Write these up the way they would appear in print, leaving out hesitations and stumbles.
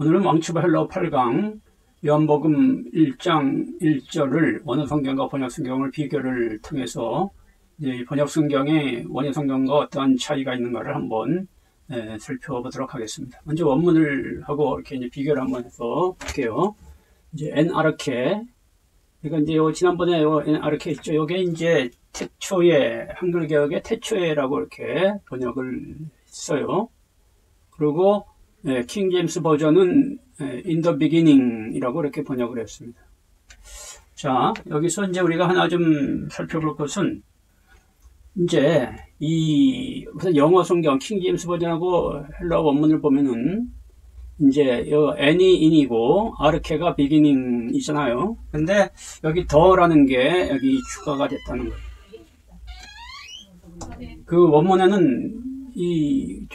오늘은 왕초보 헬라어 8강 요한복음 1장 1절을 원어 성경과 번역 성경을 비교를 통해서 이제 번역 성경의 원어 성경과 어떠한 차이가 있는가를 한번 살펴보도록 하겠습니다. 먼저 원문을 하고 이렇게 이제 비교를 한번 해서 볼게요. 이제 엔아르케, 그러니까 이제 지난번에 엔아르케 있죠. 요게 이제 태초에, 한글 개혁의 태초에라고 이렇게 번역을 했어요. 그리고 킹 제임스 버전은 in the beginning 이라고 이렇게 번역을 했습니다. 자, 여기서 이제 우리가 하나 좀 살펴볼 것은 이제 우선 영어 성경 킹 제임스 버전하고 헬라어 원문을 보면은 이제 n이 in이고 아르케가 beginning이잖아요. 근데 여기 더라는 게 여기 추가가 됐다는 거예요. 그 원문에는 이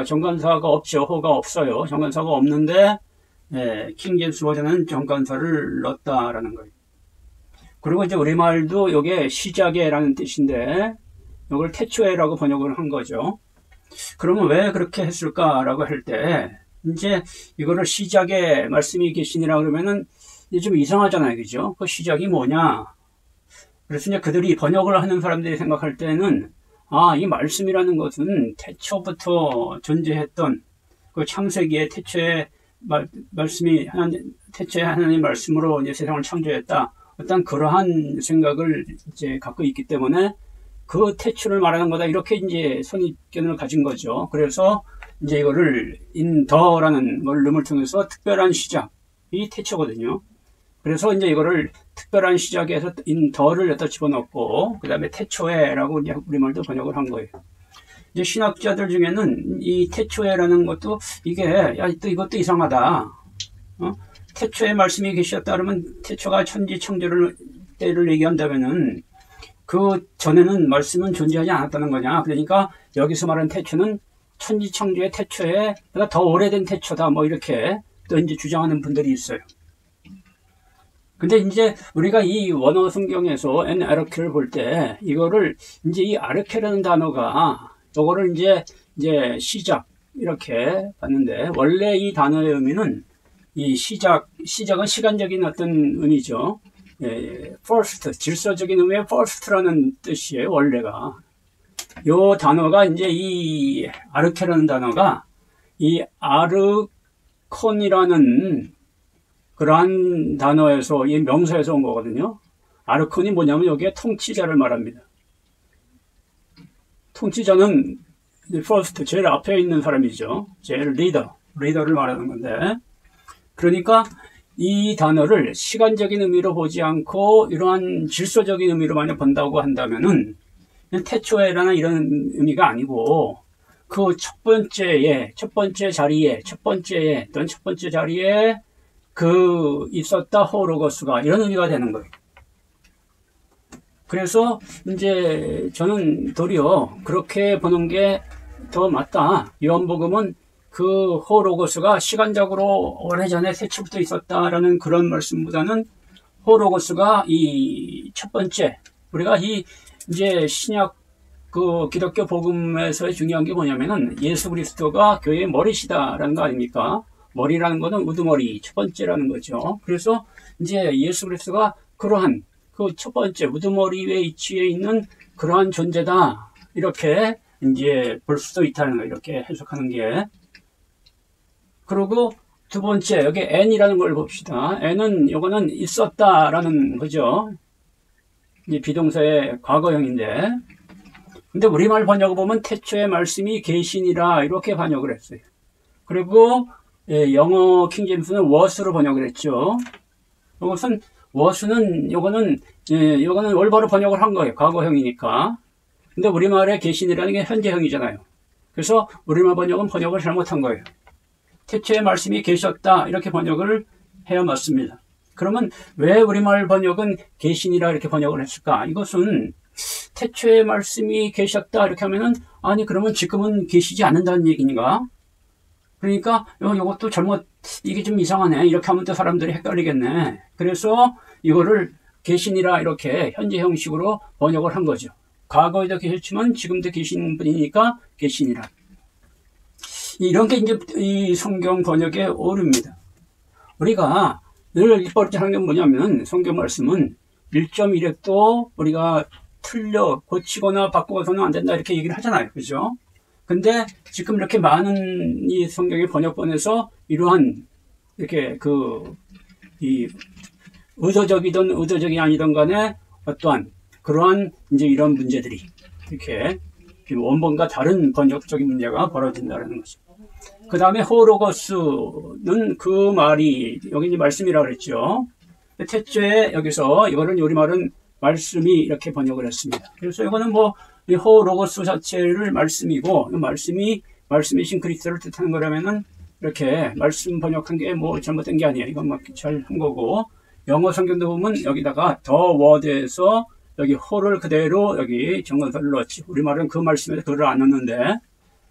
정관사가 없죠. 호가 없어요. 정관사가 없는데 킹 제임스 버전은 정관사를 넣었다라는 거예요. 그리고 이제 우리말도 이게 시작에라는 뜻인데 이걸 태초에라고 번역을 한 거죠. 그러면 왜 그렇게 했을까라고 할 때 이제 이거를 시작에 말씀이 계시니라 그러면은 이제 좀 이상하잖아요. 그죠? 그 시작이 뭐냐? 그래서 이제 그들이 번역을 하는 사람들이 생각할 때는 이 말씀이라는 것은 태초부터 존재했던 그 창세기의 태초의 말씀이 태초의 하나님 말씀으로 이제 세상을 창조했다. 어떤 그러한 생각을 이제 갖고 있기 때문에 그 태초를 말하는 거다. 이렇게 이제 선입견을 가진 거죠. 그래서 이제 이거를 in the라는 름을 통해서 특별한 시작이 태초거든요. 그래서 이제 이거를 특별한 시작에서 in the를 여기다 집어넣고 그 다음에 태초에라고 우리말도 번역을 한 거예요. 이제 신학자들 중에는 이 태초에라는 것도 이게 또 이것도 이상하다. 태초에 말씀이 계셨다 그러면 태초가 천지 창조를 때를 얘기한다면은 그 전에는 말씀은 존재하지 않았다는 거냐. 그러니까 여기서 말하는 태초는 천지 창조의 태초에 더 오래된 태초다. 뭐 이렇게 또 이제 주장하는 분들이 있어요. 근데 이제 우리가 이 원어 성경에서 엔아르케를 볼 때 이거를 이제 이 아르케라는 단어가 이거를 이제 시작 이렇게 봤는데 원래 이 단어의 의미는 이 시작은 시간적인 어떤 의미죠. first 질서적인 의미의 first라는 뜻이에요. 원래가 요 단어가 이제 이 아르케라는 단어가 이 아르콘이라는 그러한 단어에서 이 명사에서 온 거거든요. 아르콘이 뭐냐면 여기에 통치자를 말합니다. 통치자는 first 제일 앞에 있는 사람이죠. 제일 리더를 말하는 건데 그러니까 이 단어를 시간적인 의미로 보지 않고 이러한 질서적인 의미로 만약 본다고 한다면은 태초에라는 이런 의미가 아니고 그 첫 번째 자리에 그 있었다 호로거스가 이런 의미가 되는 거예요. 그래서 이제 저는 도리어 그렇게 보는 게 더 맞다. 요한복음은 그 호로거스가 시간적으로 오래전에 태초부터 있었다라는 그런 말씀보다는 호로거스가 이 첫 번째 우리가 이제 신약 그 기독교 복음에서의 중요한 게 뭐냐면은 예수 그리스도가 교회의 머리시다라는 거 아닙니까? 머리라는 거는 우두머리 첫 번째라는 거죠. 그래서 이제 예수 그리스도가 그러한 그 첫 번째 우두머리의 위치에 있는 그러한 존재다. 이렇게 이제 볼 수도 있다는 거 이렇게 해석하는 게. 그리고 두 번째 여기 n이라는 걸 봅시다. n은 요거는 있었다라는 거죠. 이제 비동사의 과거형인데. 근데 우리말 번역을 보면 태초의 말씀이 계시니라 이렇게 번역을 했어요. 그리고 영어 킹제임스는 was로 번역을 했죠. 요거는 올바로 번역을 한 거예요. 과거형이니까. 근데 우리말의 계시니라는 게 현재형이잖아요. 그래서 우리말 번역을 잘못한 거예요. 태초의 말씀이 계셨다 이렇게 번역을 해야 맞습니다. 그러면 왜 우리말 번역은 계시니라 이렇게 번역을 했을까? 이것은 태초의 말씀이 계셨다 이렇게 하면은 아니 그러면 지금은 계시지 않는다는 얘기인가? 그러니까 이것도 이게 좀 이상하네 이렇게 하면 또 사람들이 헷갈리겠네. 그래서 이거를 계시니라 이렇게 현재 형식으로 번역을 한 거죠. 과거에도 계셨지만 지금도 계신 분이니까 계시니라. 이런 게 이제 이 성경 번역의 오류입니다. 우리가 늘 일벌하는 게 뭐냐면 성경 말씀은 1.1획도 우리가 틀려 고치거나 바꾸어서는 안 된다 이렇게 얘기를 하잖아요. 그죠? 근데 지금 이렇게 많은 이 성경의 번역본에서 이러한 이렇게 이 의도적이든 의도적이 아니든 간에 어떠한 그러한 이제 이런 문제들이 이렇게 원본과 다른 번역적인 문제가 벌어진다는 거죠. 그 다음에 호로거스는 그 말이 여기 이제 말씀이라고 그랬죠. 태초에 여기서 이거는 우리말은 말씀이 이렇게 번역을 했습니다. 그래서 이거는 뭐 이 호로거스 자체를 말씀이고 말씀이신 그리스도를 뜻하는 거라면은 이렇게 말씀 번역한 게 뭐 잘못된 게 아니에요. 이건 막 잘 한 거고 영어 성경도 보면 여기다가 더 워드에서 여기 호를 그대로 여기 정관사를 넣었지. 우리말은 그 말씀에 글을 안 넣는데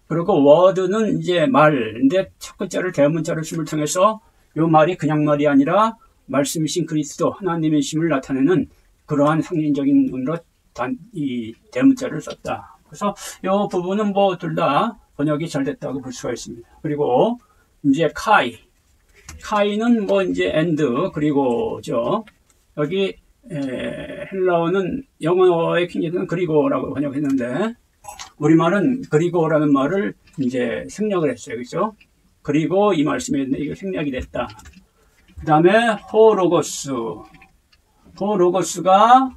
그리고 워드는 이제 말인데 첫 글자를 대문자를 심을 통해서 이 말이 그냥 말이 아니라 말씀이신 그리스도 하나님의 심을 나타내는 그러한 상징적인 의미로 이 대문자를 썼다. 그래서 이 부분은 뭐 둘 다 번역이 잘 됐다고 볼 수가 있습니다. 그리고 이제 카이는 뭐 이제 and 그리고 여기 헬라어는 영어의 킹제는 그리고라고 번역했는데 우리말은 그리고라는 말을 이제 생략을 했어요. 그죠? 그리고 이 말씀에 이게 생략이 됐다. 그 다음에 호로거스가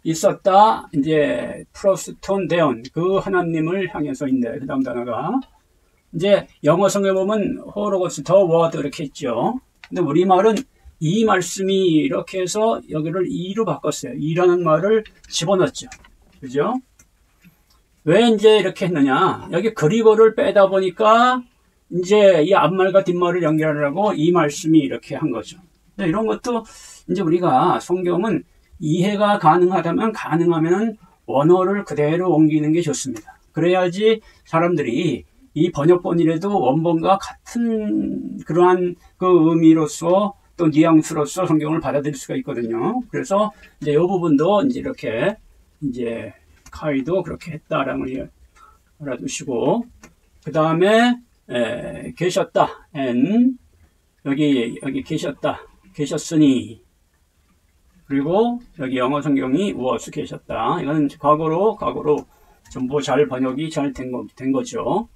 있었다. 이제 프로스톤 데온 그 하나님을 향해서 있네. 그 다음 단어가 이제 영어 성경에 보면 호로거스 더 워드 이렇게 있죠. 근데 우리말은 이 말씀이 이렇게 해서 여기를 이로 바꿨어요. 이라는 말을 집어넣었죠. 그죠? 왜 이제 이렇게 했느냐? 여기 그리고를 빼다 보니까 이제 이 앞말과 뒷말을 연결하려고 이 말씀이 이렇게 한 거죠. 이런 것도 이제 우리가 성경은 이해가 가능하면 원어를 그대로 옮기는 게 좋습니다. 그래야지 사람들이 이 번역본이라도 원본과 같은 그러한 그 의미로서 또 뉘앙스로서 성경을 받아들일 수가 있거든요. 그래서 이제 이 부분도 이제 이렇게 이제 카이도 그렇게 했다라는 걸 알아두시고 그 다음에 계셨다 여기 계셨으니 그리고 여기 영어 성경이 was 계셨다. 이거는 과거로 전부 잘 번역이 잘 된 거죠.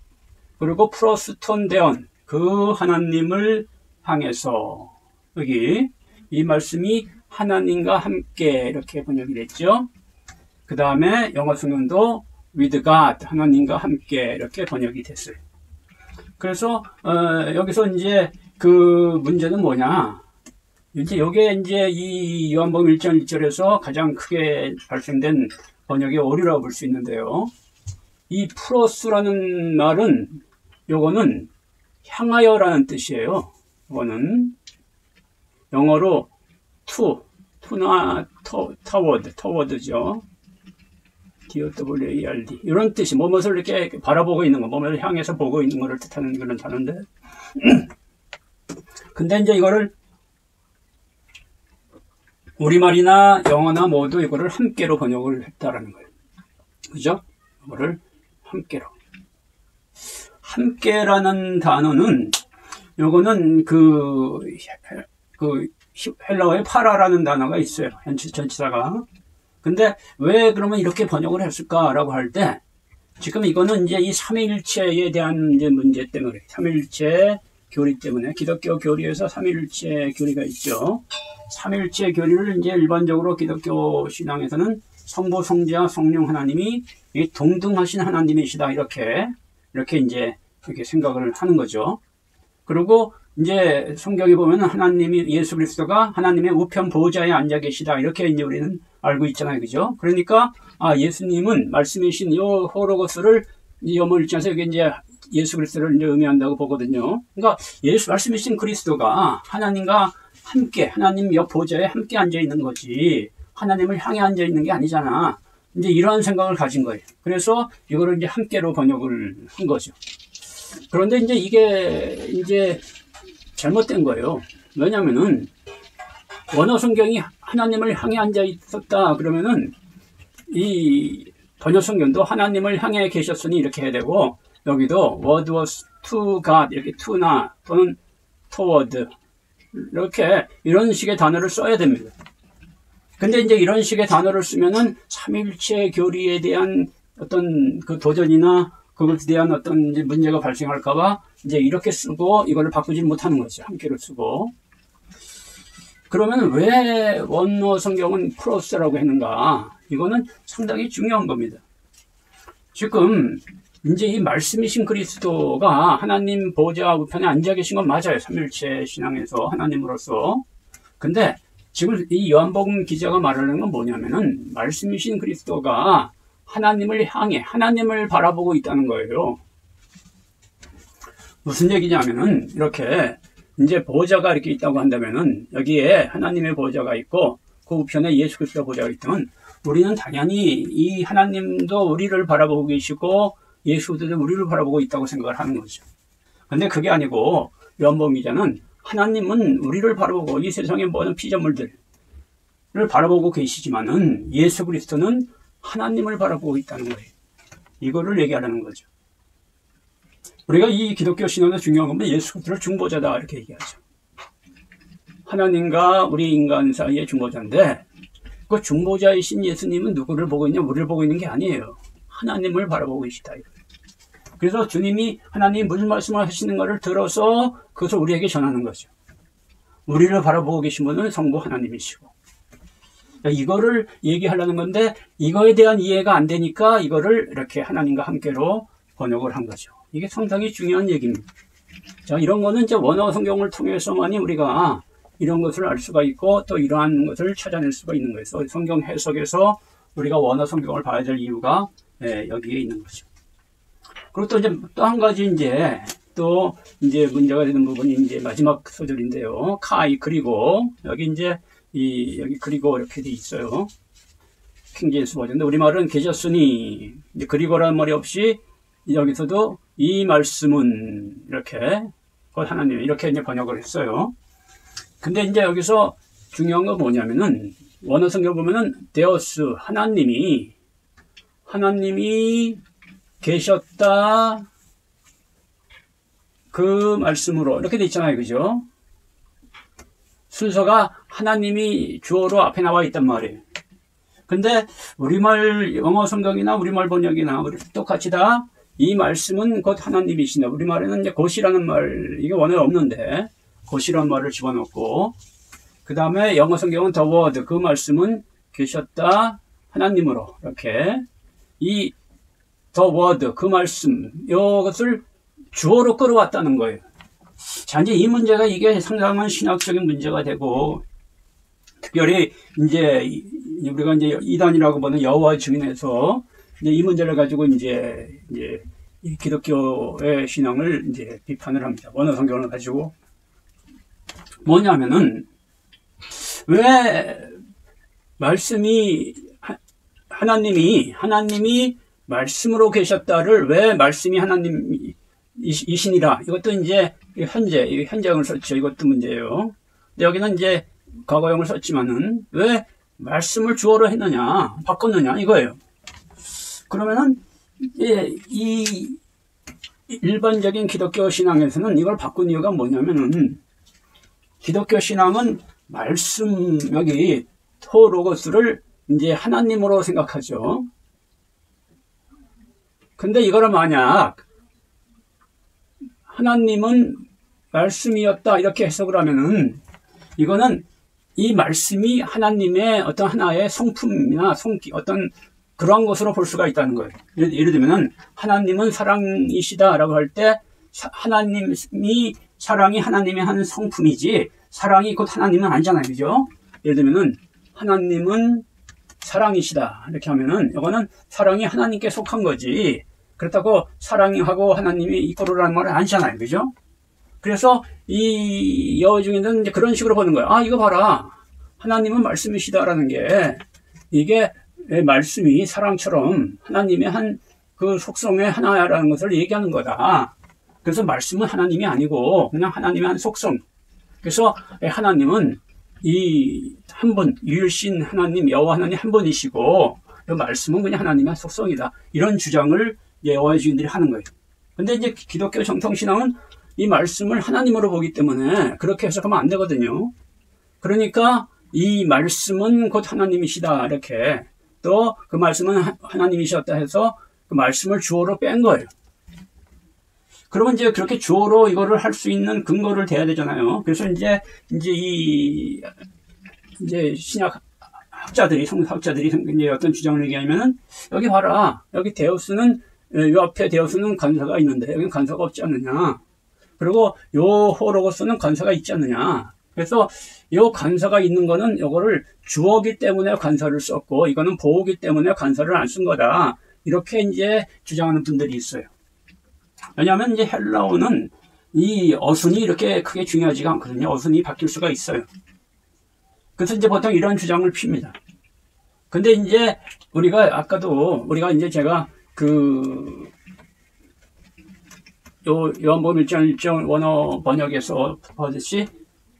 그리고 프로스톤 데온 그 하나님을 향해서 여기 이 말씀이 하나님과 함께 이렇게 번역이 됐죠. 그 다음에 영어 성경도 with God 하나님과 함께 이렇게 번역이 됐어요. 그래서 여기서 이제 그 문제는 뭐냐? 이제 요게 이제 이 요한복음 1장 1절에서 가장 크게 발생된 번역의 오류라고 볼 수 있는데요. 이 프로스라는 말은 요거는 향하여라는 뜻이에요. 이거는 영어로 to나 toward죠. TOWARD 이런 뜻이 무엇을 이렇게 바라보고 있는 거, 무엇을 향해서 보고 있는 것을 뜻하는 그런 단어인데 근데 이제 이거를 우리말이나 영어나 모두 이거를 함께로 번역을 했다라는 거예요. 그죠? 이거를 함께로. 함께라는 단어는 요거는 그 헬라어의 파라라는 단어가 있어요. 전치사가. 근데 왜 그러면 이렇게 번역을 했을까라고 할 때 지금 이거는 이제 이 삼위일체에 대한 이제 문제 때문에 삼위일체 교리 때문에 기독교 교리에서 삼위일체 교리가 있죠. 삼위일체 교리를 이제 일반적으로 기독교 신앙에서는 성부, 성자, 성령 하나님이 동등하신 하나님이시다 이렇게 이제 이렇게 생각을 하는 거죠. 그리고 이제 성경에 보면 하나님이 예수 그리스도가 하나님의 우편 보좌에 앉아 계시다 이렇게 이제 우리는 알고 있잖아요, 그죠? 그러니까 예수님은 말씀이신 이 호로거스를 요한복음 1장에서 여기 이제 예수 그리스도를 이제 의미한다고 보거든요. 그러니까 말씀이신 그리스도가 하나님과 함께 하나님 옆 보좌에 함께 앉아 있는 거지 하나님을 향해 앉아 있는 게 아니잖아. 이제 이런 생각을 가진 거예요. 그래서 이거를 이제 함께로 번역을 한 거죠. 그런데 이제 이게 이제 잘못된 거예요. 왜냐면은 원어 성경이 하나님을 향해 앉아 있었다 그러면은 이 번역 성경도 하나님을 향해 계셨으니 이렇게 해야 되고 여기도 word was to God 이렇게 to나 또는 toward 이렇게 이런 식의 단어를 써야 됩니다. 근데 이제 이런 식의 단어를 쓰면은 삼일체 교리에 대한 어떤 그 도전이나 그것에 대한 어떤 이제 문제가 발생할까봐 이제 이렇게 쓰고 이거를 바꾸지 못하는 거죠. 함께로 쓰고. 그러면 왜 원어 성경은 프로스라고 했는가? 이거는 상당히 중요한 겁니다. 지금 이제 이 말씀이신 그리스도가 하나님 보좌 우편에 앉아 계신 건 맞아요. 삼일체 신앙에서 하나님으로서. 근데 지금 이 요한복음 기자가 말하는 건 뭐냐면은 말씀이신 그리스도가 하나님을 향해 하나님을 바라보고 있다는 거예요. 무슨 얘기냐면은 이렇게 이제 보좌가 이렇게 있다고 한다면은 여기에 하나님의 보좌가 있고 그 우편에 예수 그리스도 보좌가 있다면 우리는 당연히 이 하나님도 우리를 바라보고 계시고 예수도 우리를 바라보고 있다고 생각을 하는 거죠. 근데 그게 아니고 요한복음 기자는 하나님은 우리를 바라보고 이 세상의 모든 피조물들을 바라보고 계시지만은 예수 그리스도는 하나님을 바라보고 있다는 거예요. 이거를 얘기하려는 거죠. 우리가 이 기독교 신앙에서 중요한 건 예수 그리스도를 중보자다 이렇게 얘기하죠. 하나님과 우리 인간 사이의 중보자인데 그 중보자이신 예수님은 누구를 보고 있냐? 우리를 보고 있는 게 아니에요. 하나님을 바라보고 계시다. 그래서 주님이 하나님이 무슨 말씀을 하시는 것을 들어서 그것을 우리에게 전하는 거죠. 우리를 바라보고 계신 분은 성부 하나님이시고 이거를 얘기하려는 건데 이거에 대한 이해가 안 되니까 이거를 이렇게 하나님과 함께로 번역을 한 거죠. 이게 상당히 중요한 얘기입니다. 자, 이런 거는 이제 원어 성경을 통해서만이 우리가 이런 것을 알 수가 있고 또 이러한 것을 찾아낼 수가 있는 거예요. 성경 해석에서 우리가 원어 성경을 봐야 될 이유가 여기에 있는 거죠. 그리고 또 이제 또 한 가지 또 문제가 되는 부분이 이제 마지막 소절인데요. 카이 그리고 여기 여기 그리고 이렇게 돼 있어요. 킹제임스 버전인데 우리말은 계셨으니 이제 그리고라는 말이 없이 여기서도 이 말씀은 이렇게 곧 하나님 이렇게 이제 번역을 했어요. 근데 이제 여기서 중요한 건 뭐냐면은 원어 성경 보면은 데오스 하나님이 계셨다 그 말씀으로 이렇게 돼 있잖아요. 그죠? 순서가 하나님이 주어로 앞에 나와 있단 말이에요. 근데 우리말 영어 성경이나 우리말 번역이나 우리 똑같이 다 이 말씀은 곧 하나님이시다. 우리말에는 이제 곧이라는 말 이게 원어에 없는데 곧이라는 말을 집어넣고 그 다음에 영어 성경은 the word 그 말씀은 계셨다 하나님으로 이렇게 이 the word 그 말씀 이것을 주어로 끌어왔다는 거예요. 자, 이제 이 문제가 이게 상당한 신학적인 문제가 되고, 특별히 이제 우리가 이제 이단이라고 보는 여호와 증인에서 이제 이 문제를 가지고 이제 이 기독교의 신앙을 이제 비판을 합니다. 원어 성경을 가지고 뭐냐면은 왜 말씀이 하나님이 말씀으로 계셨다를 왜 말씀이 하나님이시니라 이것도 이제 현재형을 썼죠. 이것도 문제예요. 근데 여기는 이제 과거형을 썼지만은 왜 말씀을 주어로 했느냐, 바꿨느냐 이거예요. 그러면은 이 일반적인 기독교 신앙에서는 이걸 바꾼 이유가 뭐냐면은 기독교 신앙은 말씀 여기 토로고스를 이제 하나님으로 생각하죠. 근데 이거를 만약 하나님은 말씀이었다 이렇게 해석을 하면은 이거는 이 말씀이 하나님의 어떤 하나의 성품이나 어떤 그러한 것으로 볼 수가 있다는 거예요. 예를 들면은 하나님은 사랑이시다라고 할 때 사랑이 하나님의 한 성품이지 사랑이 곧 하나님은 아니잖아요. 그죠? 예를 들면은 하나님은 사랑이시다 이렇게 하면은 이거는 사랑이 하나님께 속한 거지 그렇다고 사랑하고 하나님이 이꼬르라는 말은 아니잖아요. 그죠? 그래서 이 여호중에는 이제 그런 식으로 보는 거예요. 아, 이거 봐라. 하나님은 말씀이시다라는 게 이게 말씀이 사랑처럼 하나님의 한 그 속성의 하나라는 것을 얘기하는 거다. 그래서 말씀은 하나님이 아니고 그냥 하나님의 한 속성. 그래서 하나님은 이 한 분, 유일신 하나님, 여호와 하나님 한 분이시고 이 말씀은 그냥 하나님의 한 속성이다. 이런 주장을 여호와의 증인들이 하는 거예요. 근데 이제 기독교 정통신앙은 이 말씀을 하나님으로 보기 때문에 그렇게 해석하면 안 되거든요. 그러니까 이 말씀은 곧 하나님이시다 이렇게, 또 그 말씀은 하나님이셨다 해서 그 말씀을 주어로 뺀 거예요. 그러면 이제 그렇게 주어로 이거를 할 수 있는 근거를 대야 되잖아요. 그래서 이제 신약 학자들이, 성서학자들이 이제 어떤 주장을 얘기하면은, 여기 봐라, 여기 데우스는, 요 앞에 데우스는 간사가 있는데 여기는 간사가 없지 않느냐. 그리고 요 호로고스는 간사가 있지 않느냐. 그래서 요 간사가 있는 거는 요거를 주어기 때문에 간사를 썼고, 이거는 보호기 때문에 간사를 안 쓴 거다. 이렇게 이제 주장하는 분들이 있어요. 왜냐하면 이제 헬라어는 이 어순이 이렇게 크게 중요하지가 않거든요. 어순이 바뀔 수가 있어요. 그래서 이제 보통 이런 주장을 핍니다. 근데 이제 우리가 이제 제가 요한복음 1장 원어 번역에서 보듯이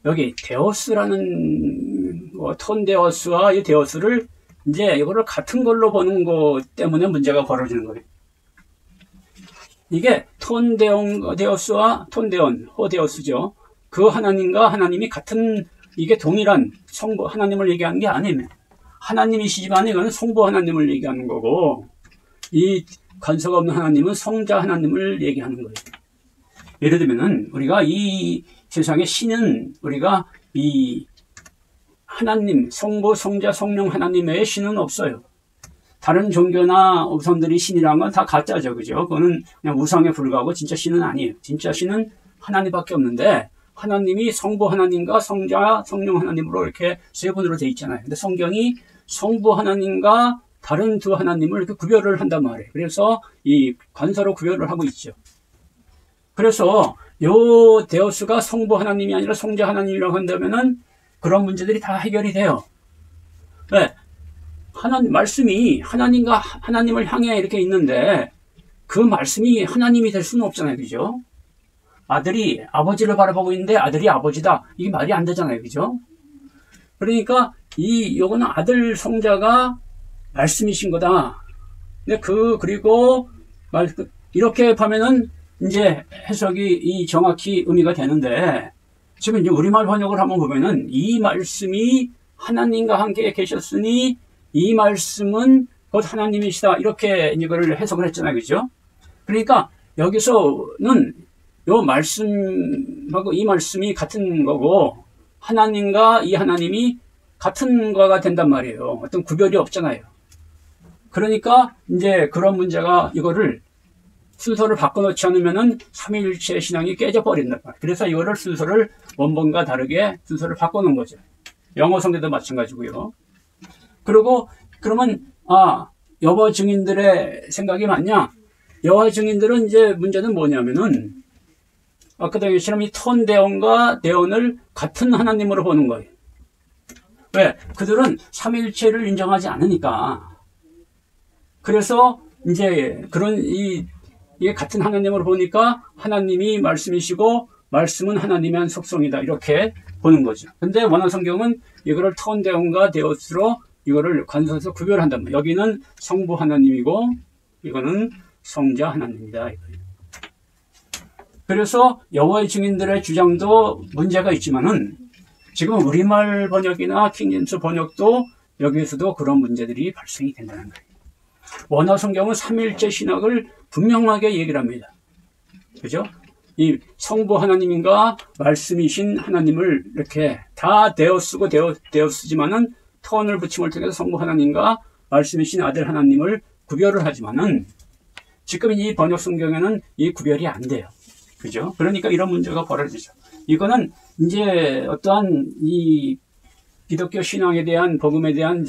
여기 데오스라는 톤데오스와 이 데오스를 이제 이거를 같은 걸로 보는 것 때문에 문제가 벌어지는 거예요. 이게 톤데오스와 톤데온, 호데오스죠. 그 하나님과 하나님이 같은, 이게 동일한 성부 하나님을 얘기하는 게 아니에요. 하나님이시지만 이거는 성부 하나님을 얘기하는 거고, 이 간섭 없는 하나님은 성자 하나님을 얘기하는 거예요. 예를 들면은 우리가 이 세상의 신은, 우리가 이 하나님, 성부, 성자, 성령 하나님 외에 신은 없어요. 다른 종교나 우상들이 신이라는 건 다 가짜죠. 그죠? 그거는 그냥 우상에 불과하고 진짜 신은 아니에요. 진짜 신은 하나님밖에 없는데, 하나님이 성부 하나님과 성자, 성령 하나님으로 이렇게 세 분으로 되어 있잖아요. 근데 성경이 성부 하나님과 다른 두 하나님을 이렇게 구별을 한단 말이에요. 그래서 이 관사로 구별을 하고 있죠. 그래서 요 데우스가 성부 하나님이 아니라 성자 하나님이라고 한다면은 그런 문제들이 다 해결이 돼요. 왜? 말씀이 하나님과 하나님을 향해 이렇게 있는데 그 말씀이 하나님이 될 수는 없잖아요. 그죠? 아들이 아버지를 바라보고 있는데 아들이 아버지다. 이게 말이 안 되잖아요. 그죠? 그러니까 요거는 아들 성자가 말씀이신 거다. 근데 그리고 이렇게 보면은 이제 해석이 정확히 의미가 되는데, 지금 이제 우리말 번역을 한번 보면은 이 말씀이 하나님과 함께 계셨으니 이 말씀은 곧 하나님이시다. 이렇게 이걸 해석을 했잖아요. 그죠? 그러니까 여기서는 요 말씀하고 이 말씀이 같은 거고, 하나님과 이 하나님이 같은 거가 된단 말이에요. 어떤 구별이 없잖아요. 그러니까 이제 그런 문제가, 이거를 순서를 바꿔놓지 않으면은 삼위일체 신앙이 깨져버린단 말이에요. 그래서 이거를 순서를 원본과 다르게 순서를 바꿔놓은 거죠. 영어 성경도 마찬가지고요. 그리고 그러면 여호와 증인들의 생각이 맞냐? 여호와 증인들은 이제 문제는 뭐냐면은 아까도 얘기했지만 이 톤데온과 데온을 같은 하나님으로 보는 거예요. 왜? 그들은 삼위일체를 인정하지 않으니까. 그래서 이제 이게 같은 하나님으로 보니까 하나님이 말씀이시고 말씀은 하나님의 한 속성이다. 이렇게 보는 거죠. 근데 원어 성경은 이거를 톤데온과 데오스로 이거를 관서에서 구별한단 말이에요. 여기는 성부 하나님이고 이거는 성자 하나님이다. 그래서 여호와의 증인들의 주장도 문제가 있지만은 지금 우리말 번역이나 킹제임스 번역도 여기에서도 그런 문제들이 발생이 된다는 거예요. 원어 성경은 삼위일체 신학을 분명하게 얘기를 합니다. 그죠? 이 성부 하나님인가 말씀이신 하나님을 이렇게 다 데오스고 데오스지만은 턴을 붙임을 통해서 성부 하나님과 말씀이신 아들 하나님을 구별을 하지만은 지금 이 번역 성경에는 이 구별이 안 돼요. 그죠? 그러니까 이런 문제가 벌어지죠. 이거는 이제 어떠한 이 기독교 신앙에 대한, 복음에 대한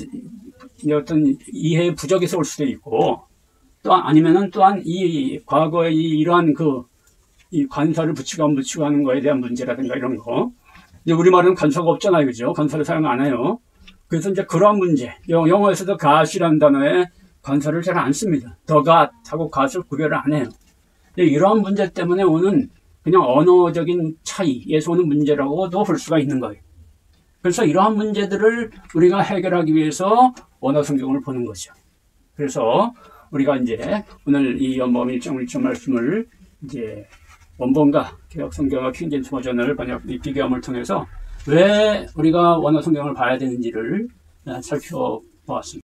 어떤 이해의 부족에서 올 수도 있고, 또 아니면은 또한 이 과거에 이러한 이 관사를 붙이고 안 붙이고 하는 거에 대한 문제라든가 이런 거. 이제 우리말은 관사가 없잖아요. 그죠? 관사를 사용 안 해요. 그래서 이제 그러한 문제. 영어에서도 God이라는 단어에 관사를 잘 안 씁니다. The God하고 God을 구별을 안 해요. 이러한 문제 때문에 오는 그냥 언어적인 차이에서 오는 문제라고도 볼 수가 있는 거예요. 그래서 이러한 문제들을 우리가 해결하기 위해서 원어 성경을 보는 거죠. 그래서 우리가 이제 오늘 이 요한복음 1장 1절 말씀을 이제 원본과 개혁 성경과 킹제임스 버전을 번역 비교함을 통해서 왜 우리가 원어 성경을 봐야 되는지를 살펴보았습니다.